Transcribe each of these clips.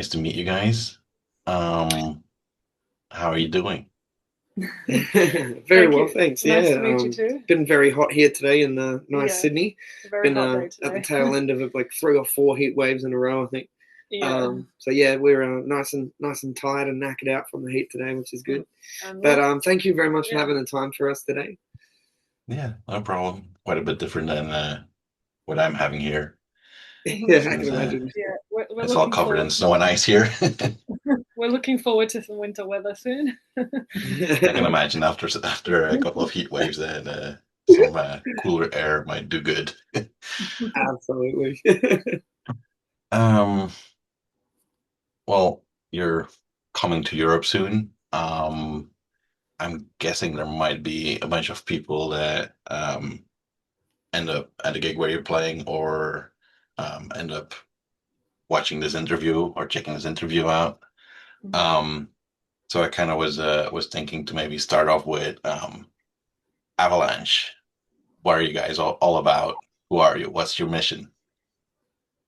Nice to meet you guys. Um, how are you doing? Very Thank well, you. thanks. Nice Yeah, to meet you too. been very hot here today in nice Yeah, Sydney. very Been hot day at the today. tail end of like 3 or 4 heat waves in a row, I think. Yeah. So yeah, we're nice and tired and knackered out from the heat today, which is good. And But well, thank you very much for yeah. having the time for us today. Yeah, no problem. Quite a bit different than what I'm having here, Yeah, I can since imagine. Yeah, we're it's all looking covered in forward snow and ice here. we're looking forward to some winter weather soon. I can imagine after a couple of heat waves that some cooler air might do good. Absolutely. Um, well, you're coming to Europe soon. I'm guessing there might be a bunch of people that end up at a gig where you're playing or end up watching this interview or checking this interview out. Um, so I kind of was thinking to maybe start off with Avalanche. What are you guys all about? Who are you? What's your mission?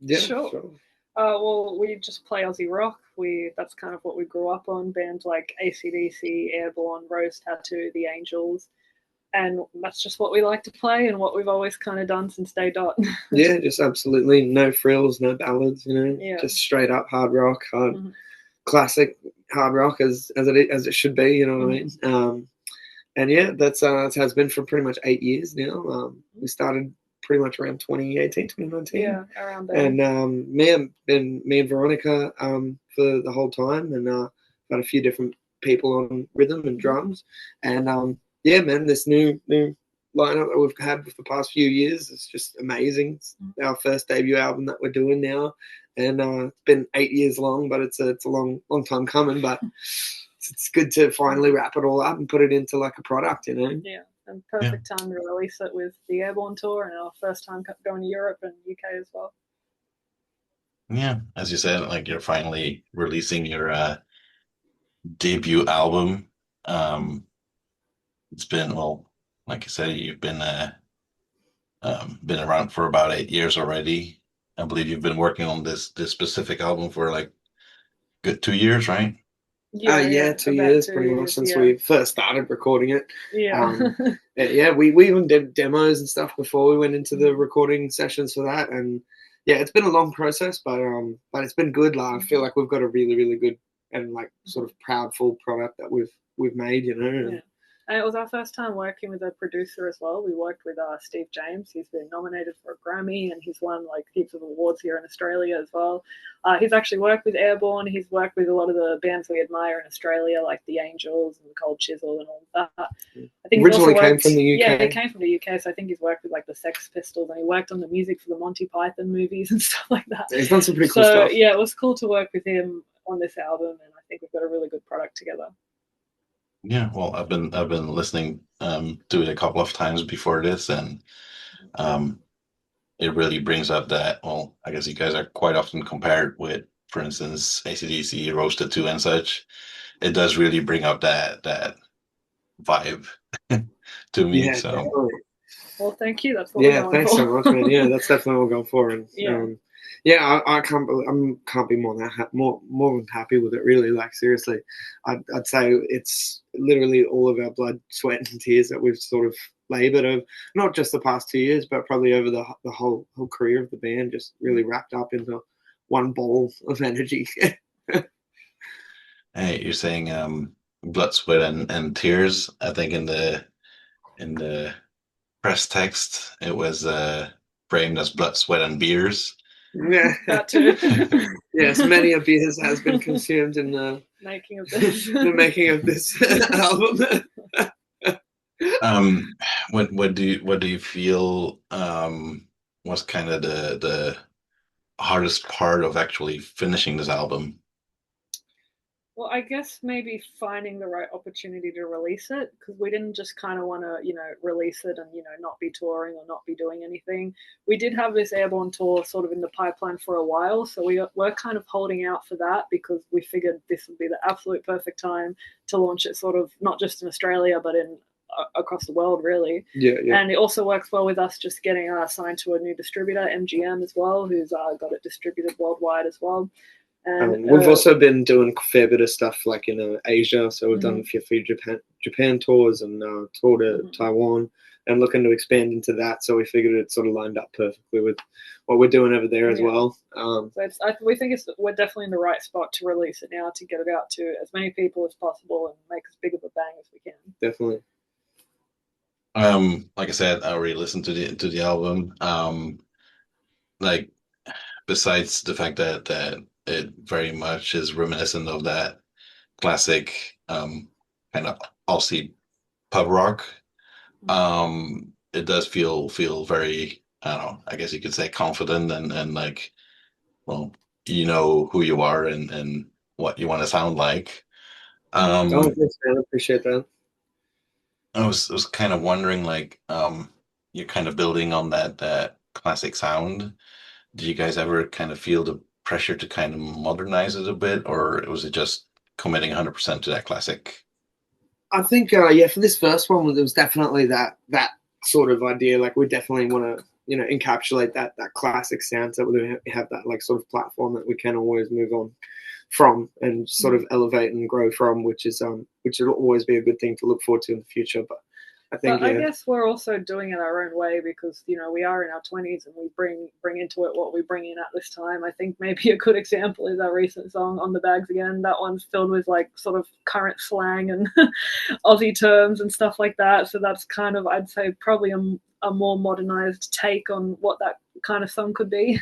Yeah, Sure. sure. Well, we just play Aussie rock. That's kind of what we grew up on. Bands like AC/DC, Airbourne, Rose Tattoo, The Angels, and that's just what we like to play and what we've always kind of done since day dot. Yeah, just absolutely no frills, no ballads. Yeah. Just straight up hard rock, Mm-hmm. classic hard rock as it should be. You know what I mean? And yeah, that's how it's been for pretty much 8 years now. We started pretty much around 2018, 2019. Yeah, around there. And me and Veronica for the whole time, and got a few different people on rhythm and drums. And yeah, man, this new lineup that we've had for the past few years is just amazing. It's our first debut album that we're doing now, and it's been 8 years long, but it's a long time coming. But it's good to finally wrap it all up and put it into like a product, Yeah, and Yeah, perfect time to release it with the Airbourne tour and our first time going to Europe and UK as well. yeah. As you said, like you're finally releasing your debut album. Um, it's been well, like I said, you've been around for about 8 years already. I believe you've been working on this specific album for like good 2 years, right? Yeah, 2 years About two pretty much years. since Yeah, we first started recording it. yeah. Um, yeah, we even did demos and stuff before we went into the recording sessions for that, and yeah, it's been a long process, but it's been good. Like, I feel like we've got a really good and like sort of proud full product that we've made, Yeah. And it was our first time working with a producer as well. We worked with Steve James. He's been nominated for a Grammy and he's won like heaps of awards here in Australia as well. He's actually worked with Airbourne. He's worked with a lot of the bands we admire in Australia, like the Angels and the Cold Chisel and all of that. I think Originally he's also came from the UK. Yeah, he came from the UK, so I think he's worked with like the Sex Pistols and he worked on the music for the Monty Python movies and stuff like that. He's done some pretty cool So stuff. yeah, it was cool to work with him on this album, and I think we've got a really good product together. Yeah, well, I've been listening to it a couple of times before this, and um, it really brings up that. Well, I guess you guys are quite often compared with, for instance, AC/DC, Roasted 2, and such. It does really bring up that vibe to me. Yeah, So definitely. Well, thank you. That's what we're Yeah, going thanks for. so much, man. Yeah, that's definitely what we're going for, and Yeah. yeah, I can't be more than happy with it. Really, like seriously, I'd say it's literally all of our blood, sweat, and tears that we've sort of labored over, not just the past 2 years, but probably over the whole career of the band, just really wrapped up into one ball of energy. hey, you're saying blood, sweat, and tears. I think in the press text it was framed as blood, sweat, and beers. Yeah. That too. Yes, many a beers has been consumed in the Making of this. the making of this album. What do you feel was kind of the hardest part of actually finishing this album? Well, I guess maybe finding the right opportunity to release it, because we didn't just kind of want to, release it and, not be touring or not be doing anything. We did have this Airbourne tour sort of in the pipeline for a while, so we were kind of holding out for that because we figured this would be the absolute perfect time to launch it, sort of not just in Australia but in across the world, really. Yeah. And it also works well with us just getting signed to a new distributor, MGM, as well, who's got it distributed worldwide as well. And we've also been doing a fair bit of stuff like in Asia. So we've done a few Japan tours and tour to Taiwan, and looking to expand into that. So we figured it sort of lined up perfectly with what we're doing over there as well. So we think we're definitely in the right spot to release it now, to get it out to as many people as possible and make as big of a bang as we can. Definitely. Like I said, I already listened to the album. Like, besides the fact that it very much is reminiscent of that classic kind of Aussie pub rock. It does feel very, I don't know, I guess you could say confident and like, well, you know who you are and what you want to sound like. Thanks, man. I appreciate that. I was kind of wondering, like, you're kind of building on that classic sound. Do you guys ever kind of feel the pressure to kind of modernize it a bit, or was it just committing 100% to that classic? I think, yeah, for this first one, there was definitely that sort of idea. Like, we definitely want to, encapsulate that classic sound, so we have that like sort of platform that we can always move on from and sort of elevate and grow from, which will always be a good thing to look forward to in the future. But I think, I guess we're also doing it our own way because we are in our 20s and we bring into it what we bring in at this time. I think maybe a good example is our recent song "On the Bags Again." That one's filled with like sort of current slang and Aussie terms and stuff like that. So that's kind of, I'd say, probably a more modernized take on what that kind of song could be.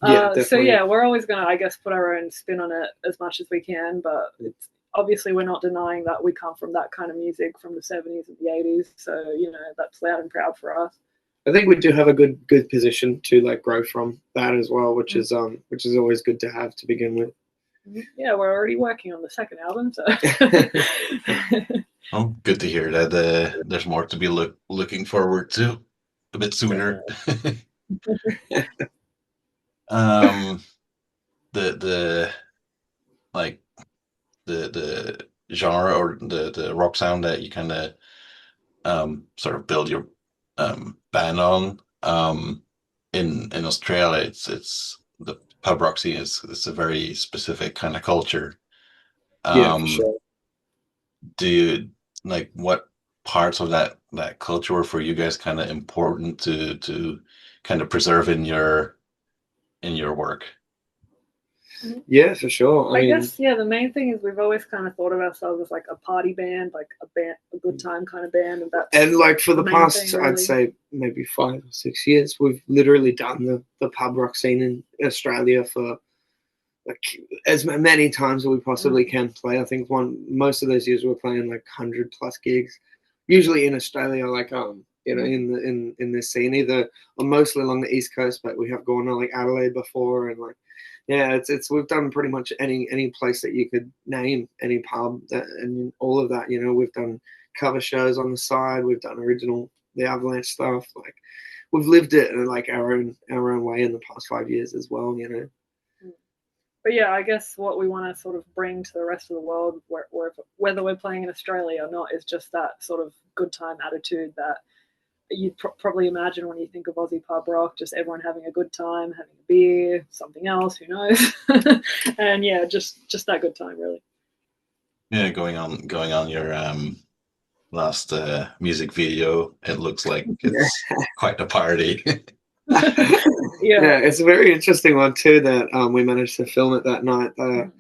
So yeah, we're always gonna, I guess, put our own spin on it as much as we can, but it's obviously we're not denying that we come from that kind of music from the 70s and the 80s, so that's loud and proud for us. I think we do have a good position to like grow from that as well, which is always good to have to begin with. Yeah, we're already working on the second album, so Oh, good to hear that there's more to be looking forward to a bit sooner. The like the genre or the rock sound that you kind of sort of build your band on. In Australia, it's the pub rock scene it's a very specific kind of culture. Yeah, for sure. Do you like what parts of that culture were for you guys kind of important to kind of preserve in your work? Yeah, for sure. I guess, yeah, the main thing is we've always kind of thought of ourselves as like a party band, like a good time kind of band, and like for the past thing, really. I'd say maybe 5 or 6 years, we've literally done the pub rock scene in Australia for like as many times as we possibly can play. I think most of those years we're playing like 100+ gigs, usually in Australia, like in this scene, either or mostly along the East Coast, but we have gone to like Adelaide before, and like it's we've done pretty much any place that you could name, any pub, and all of that. We've done cover shows on the side, we've done the Avalanche stuff. Like, we've lived it in like our own way in the past 5 years as well. But yeah, I guess what we want to sort of bring to the rest of the world, whether we're playing in Australia or not, is just that sort of good time attitude that you'd probably imagine when you think of Aussie pub rock, just everyone having a good time, having a beer, something else, who knows? And yeah, just that good time, really. Yeah, going on your last music video, it looks like it's quite a party. Yeah, it's a very interesting one too that we managed to film it that night. The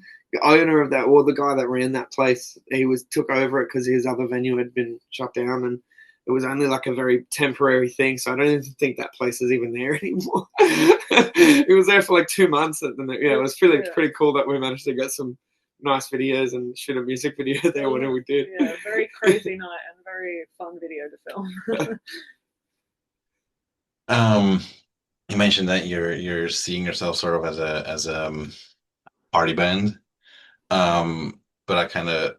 owner of that, or the guy that ran that place, he took over it because his other venue had been shut down, and it was only like a very temporary thing. So I don't even think that place is even there anymore. It was there for like 2 months. It was pretty cool that we managed to get some nice videos and shoot a music video there. Whatever we did. Yeah, very crazy night and very fun video to film. You mentioned that you're seeing yourself sort of as a party band, but I kind of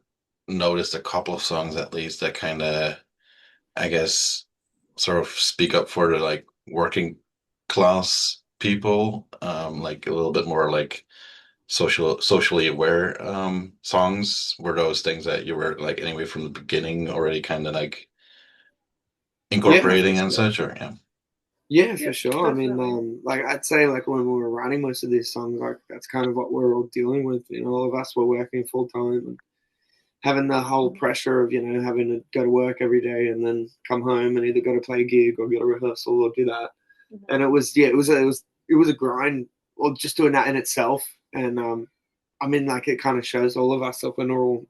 noticed a couple of songs at least that kind of, I guess, sort of speak up for the like working class people, like a little bit more like socially aware songs. Were those things that you were like anyway from the beginning already kind of like incorporating and such, or yeah? Yeah, for Yeah, sure. I mean, definitely. like I'd say, like when we were writing most of these songs, like that's kind of what we're all dealing with. You know, all of us were working full time and having the whole pressure of, you know, having to go to work every day and then come home and either go to play a gig or go to rehearsal or do that. Mhm. And it was, yeah, it was a grind, or just doing that in itself. And I mean, like it kind of shows all of us. Like when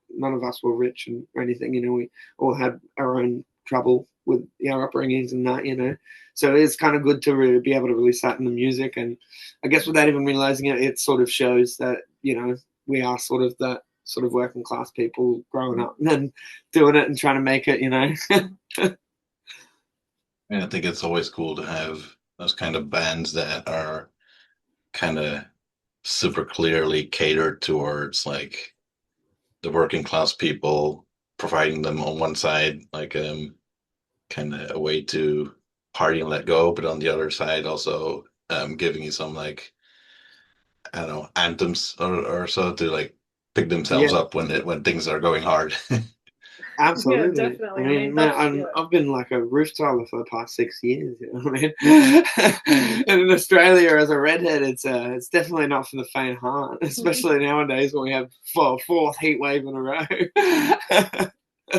none of us were rich or anything. You know, we all had our own trouble with our upbringings and that. You know, so it's kind of good to really be able to release that in the music. And I guess without even realizing it, it sort of shows that, you know, we are sort of that sort of working class people growing up and doing it and trying to make it. You know. And I think it's always cool to have those kind of bands that are kind of super clearly catered towards like the working class people, providing them on one side like kind of a way to party and let go, but on the other side also giving you some like, I don't know, anthems or so to like pick themselves Yeah. up when things are going hard. Yeah, Absolutely. I definitely. I mean, mean, man, that's yeah. I've been like a roof tiler for the past 6 years. You know what I mean? And in Australia, as a redhead, it's definitely not for the faint of heart, especially nowadays when we have fourth heat wave in a row.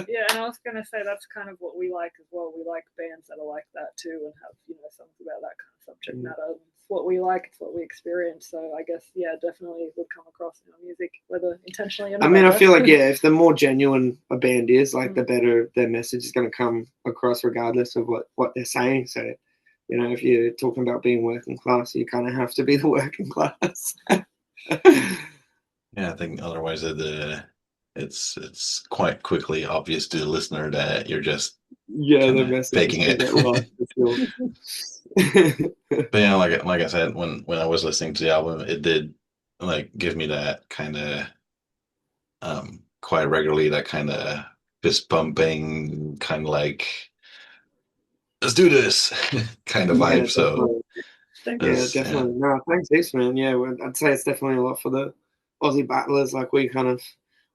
Yeah, and I was gonna say that's kind of what we like as well. We like bands that are like that too, and have songs about that kind of subject matter. It's what we like. It's what we experience. So I guess definitely it would come across in our music, whether intentionally or not. I mean, I feel like if the more genuine a band is, like the Mm. better their message is going to come across, regardless of what they're saying. So, you know, if you're talking about being working class, you kind of have to be the working class. Yeah, I think otherwise it's quite quickly obvious to the listener that you're just Yeah, kind the of message is faking going it. to get lost for sure. But yeah, like I said, when I was listening to the album, it did like give me that kind of quite regularly, that kind of fist pumping, kind of like let's do this kind of Yeah, vibe. So definitely. Yeah, it's yeah. definitely. No, thanks, heaps, man. Yeah, I'd say it's definitely a lot for the Aussie battlers. Like we kind of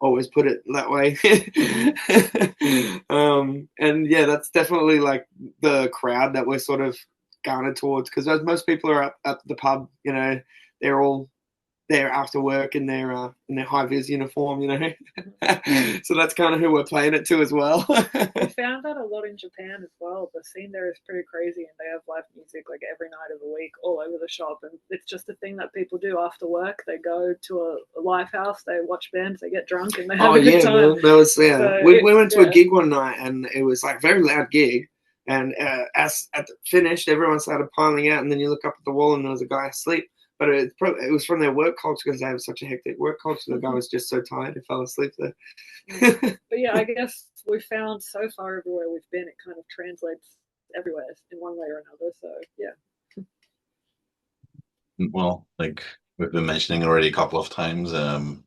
always put it that way. And yeah, that's definitely like the crowd that we're sort of garnered towards, because most people are up at the pub. You know, they're all there after work in their high vis uniform. You know, so that's kind of who we're playing it to as well. We found that a lot in Japan as well. The scene there is pretty crazy, and they have live music like every night of the week all over the shop. And it's just a thing that people do after work. They go to a live house, they watch bands, they get drunk, and they have Oh a good yeah, time. man. That was So We went to a gig one night, and it was like a very loud gig. And as at the finished, everyone started piling out, and then you look up at the wall, and there was a guy asleep. But it was from their work culture, because they have such a hectic work culture. The guy was just so tired, he fell asleep there. But yeah, I guess we found so far everywhere we've been, it kind of translates everywhere in one way or another. So yeah. Well, like we've been mentioning already a couple of times, in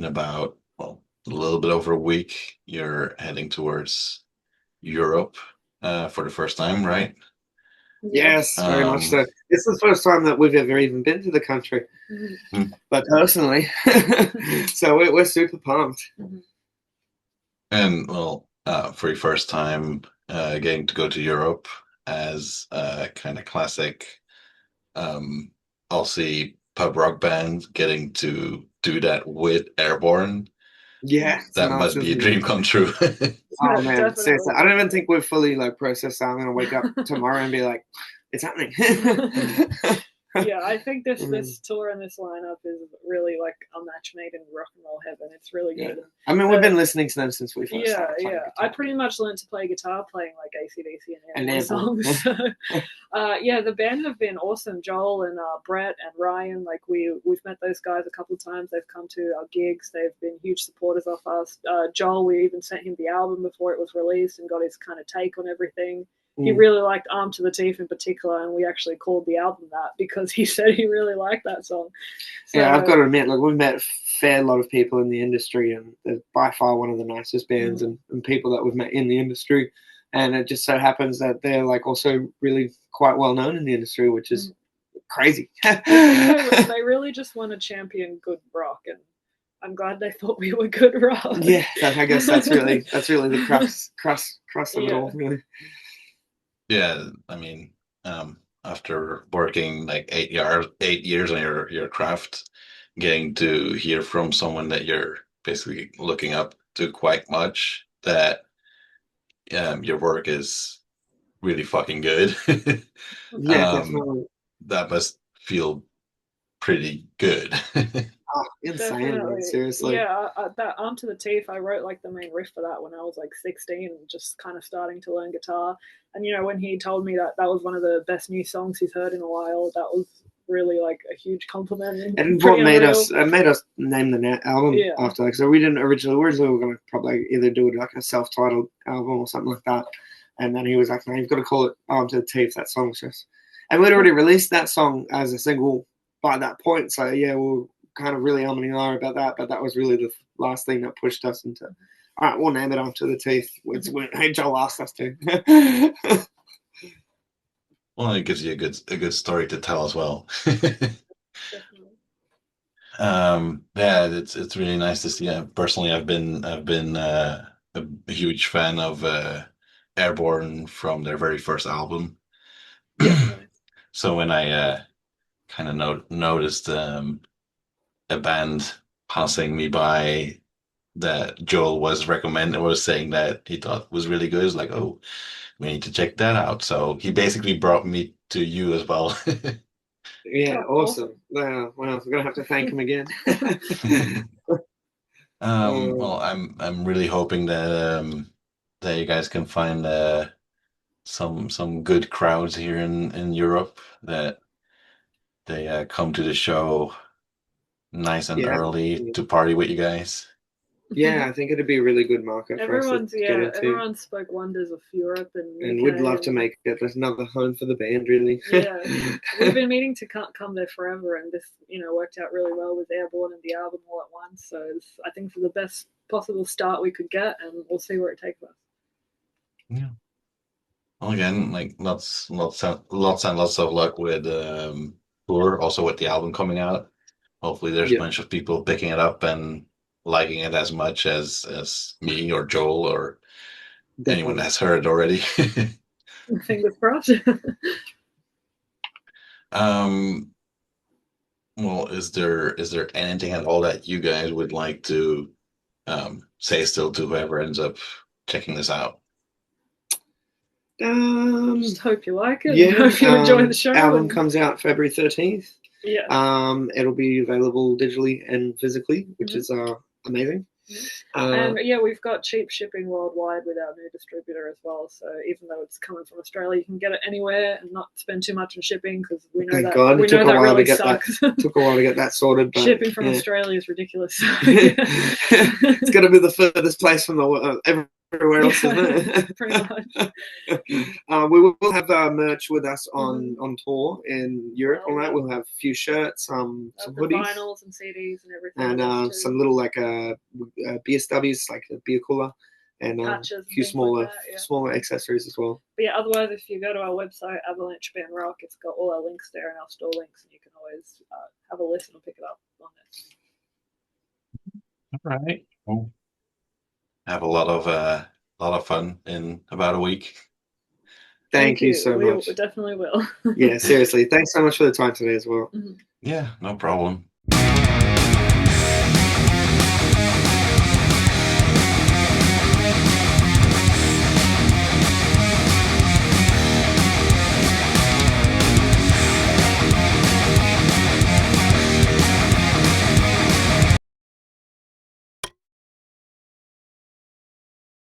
about a little bit over a week, you're heading towards Europe for the first time, right? Yes, very much so. It's the first time that we've ever even been to the country, but personally, so we're super pumped. And well, for your first time getting to go to Europe as a kind of classic um, Aussie pub rock band, getting to do that with Airbourne, Yeah, it's that nuts, must be a isn't dream it? come true. Oh man, Definitely. seriously, I don't even think we've fully like processed that. I'm gonna wake up tomorrow and be like, it's happening. Yeah, I think this tour and this lineup is really like a match made in rock and roll heaven. It's really good. Yeah. I mean, we've been listening to them since we first started playing guitar. I pretty much learned to play guitar playing like AC/DC and Airbourne songs. Yeah, the band have been awesome. Joel and Brett and Ryan, like we've met those guys a couple of times. They've come to our gigs. They've been huge supporters of us. Joel, we even sent him the album before it was released and got his kind of take on everything. He really liked Armed to the Teeth in particular, and we actually called the album that because he said he really liked that song. So, yeah, I've got to admit, like we've met a fair lot of people in the industry, and they're by far one of the nicest bands and people that we've met in the industry. And it just so happens that they're like also really quite well known in the industry, which is crazy. I think they really just want to champion good rock, and I'm glad they thought we were good rock. Yeah, I guess that's really the crux of it all, really. Yeah, I mean, after working like 8 years on your craft, getting to hear from someone that you're basically looking up to quite much, that your work is really fucking good. Yeah, definitely. That must feel pretty good. Oh, insane, man, Definitely. seriously. Yeah, that Arm to the Teeth, I wrote like the main riff for that when I was like 16, just kind of starting to learn guitar. And when he told me that that was one of the best new songs he's heard in a while, that was really like a huge compliment. And what made us name the album after that, because we didn't originally were going to probably either do it like a self-titled album or something like that. And then he was like, "No, you've got to call it Arm to the Teeth." That song's just, and we'd already released that song as a single by that point. So yeah, we're kind of really umming and ahhing about that, but that was really the last thing that pushed us into, all right, we'll name it Arm to the Teeth. Hey, Joel asked us to. Well, it gives you a good story to tell as well. Yeah, it's really nice to see. Personally, I've been a huge fan of Airbourne from their very first album. So when I kind of noticed a band passing me by that Joel was saying that he thought was really good, it's like, oh, we need to check that out. So he basically brought me to you as well. Yeah, awesome. Wow, I'm gonna have to thank him again. Well, I'm really hoping that that you guys can find some good crowds here in Europe, that they come to the show nice and early to party with you guys. Yeah, I think it'd be a really good market for us to get into. Everyone spoke wonders of Europe and we'd love to make it another home for the band, really. Yeah, we've been meaning to come there forever, and this worked out really well with Airbourne and the album all at once. So I think it's the best possible start we could get, and we'll see where it takes us. Yeah. Well, again, like lots and lots of luck with tour, also with the album coming out. Hopefully there's a bunch of people picking it up and liking it as much as me or Joel or anyone that's heard it already. Fingers crossed. Well, is there anything at all that you guys would like to say still to whoever ends up checking this out? Just hope you like it. Yeah, hope you enjoy the show. Album comes out February 13th. Yeah. It'll be available digitally and physically, which is amazing. And yeah, we've got cheap shipping worldwide with our new distributor as well. So even though it's coming from Australia, you can get it anywhere and not spend too much on shipping, because we know that really sucks. Took a while to get that sorted. But, shipping from Australia is ridiculous. It's going to be the furthest place from the everywhere else, isn't it? Pretty much. We will have merch with us on tour in Europe. All right, we'll have a few shirts, some hoodies, vinyls and CDs and everything, and some little like beer stubbies, like a beer cooler, and a few smaller accessories as well. But yeah, otherwise, if you go to our website, Avalanche Band Rock, it's got all our links there and our store links, and you can always have a listen and pick it up on there. All right. Well, have a lot of fun in about a week. Thank you so much. We definitely will. Yeah, seriously. Thanks so much for the time today as well. Yeah, no problem.